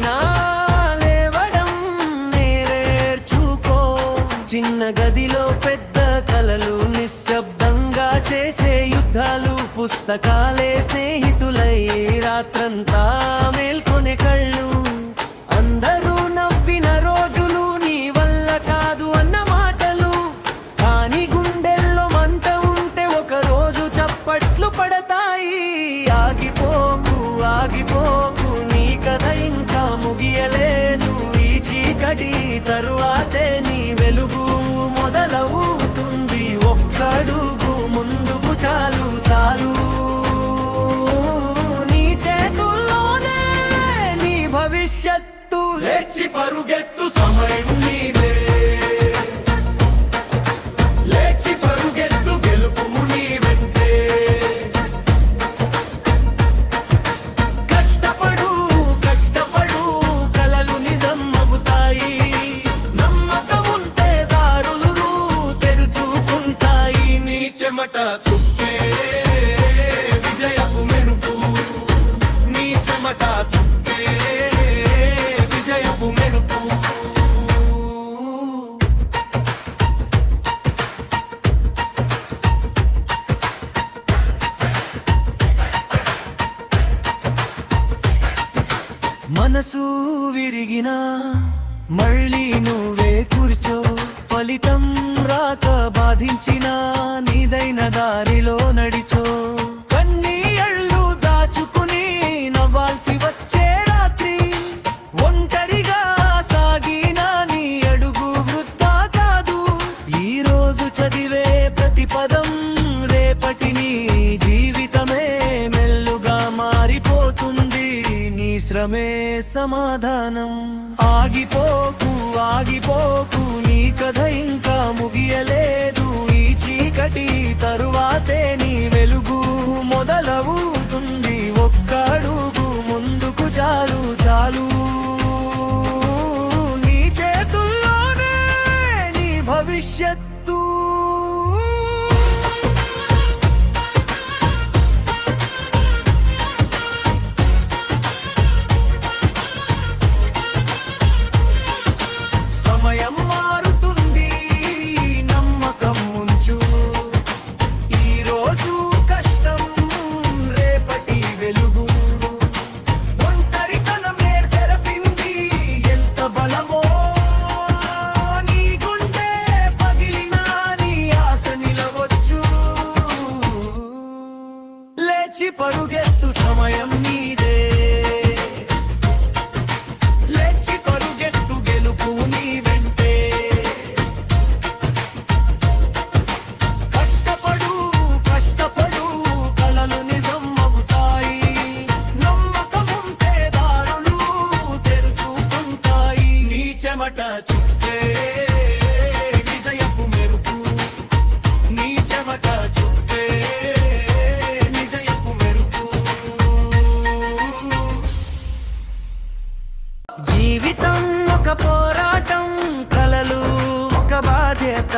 అయినా లేవడం నేర్చుకో. చిన్న గదిలో పెద్ద కలలు, నిశ్శబ్దంగా చేసే యుద్ధాలు, పుస్తకాలే స్నేహితులై రాత్రంతా మేల్కొనే కళ్ళు. అందరూ నవ్విన రోజులు, నీ వల్ల కాదు అన్న మాటలు, కానీ గుండెల్లో మంట ఉంటే ఒక రోజు చప్పట్లు పడతాయి. ఆగిపోకు ఆగిపోకు, నీ కథ ఇంకా ముగియలేదు. ఈ చీకటి తరువాతే నీ వెలుగు మొదలవుతుంది. ఒక్కడుగు ముందుకు చాలు చాలు, నీ చేతుల్లోనే నీ భవిష్యత్తు. లేచి పరుగెత్తు, సమయం నీదే. లేచి పరుగెత్తు, గెలుపు నీ వెంటే. కష్టపడు కష్టపడు, కలలు నిజం అవుతాయి. నమ్మకం ఉంటే దారులు తెరుచుకుంటాయి. నీ చెమట చుక్కే విజయపు మెరుపు, నీ చెమట చుక్కే విజయపు మెరుపు. మనసు విరిగినా మళ్ళీ నువ్వే కూర్చో. ఫలితం రాక బాధించినా నీదైన దారిలో నడిచో. కన్నీళ్ళు దాచుకుని నవ్వాల్సి వచ్చే రాత్రి, ఒంటరిగా సాగిన నీ అడుగు వృద్ధా కాదు. ఈ రోజు చదివే ప్రతి పదం రేపటి నీ జీవితమే మెల్లుగా మారిపోతుంది. నీ శ్రమే సమాధానం. ఆగిపోకు ఆగిపోకు, నీ కథ ఇంకా ముగియలేదు. ఈ చీకటి తరువాతే నీ వెలుగు మొదలవుతుంది. ఒక్క అడుగు ముందుకు చాలు చాలు, నీ చేతుల్లోనే నీ భవిష్యత్తు. సమయం మారుతుంది, నమ్మకం ఉంచు. ఈ రోజు కష్టం, రేపటి వెలుగు. ఒంటరితనమే తెరపింది ఎంత బలమో. నీ గుండె పగిలినా నీ ఆశ నిలవచ్చు. లేచి పరుగెత్తు, సమయం నీదే. లేచి పరుగెత్తు, గెలుపు నీ వెంటే. కష్టపడు కష్టపడు, కలలు నిజం అవుతాయి. నమ్మకం ఉంటే దారులు తెరుచుకుంటాయి. నీ చెమట చుట్టే విజయపు మెరుపు, నీ చెమట చుట్టే విజయపు మెరుపు. జీవితం ఒక పోరాటం, కలలు ఒక బాధ్యత.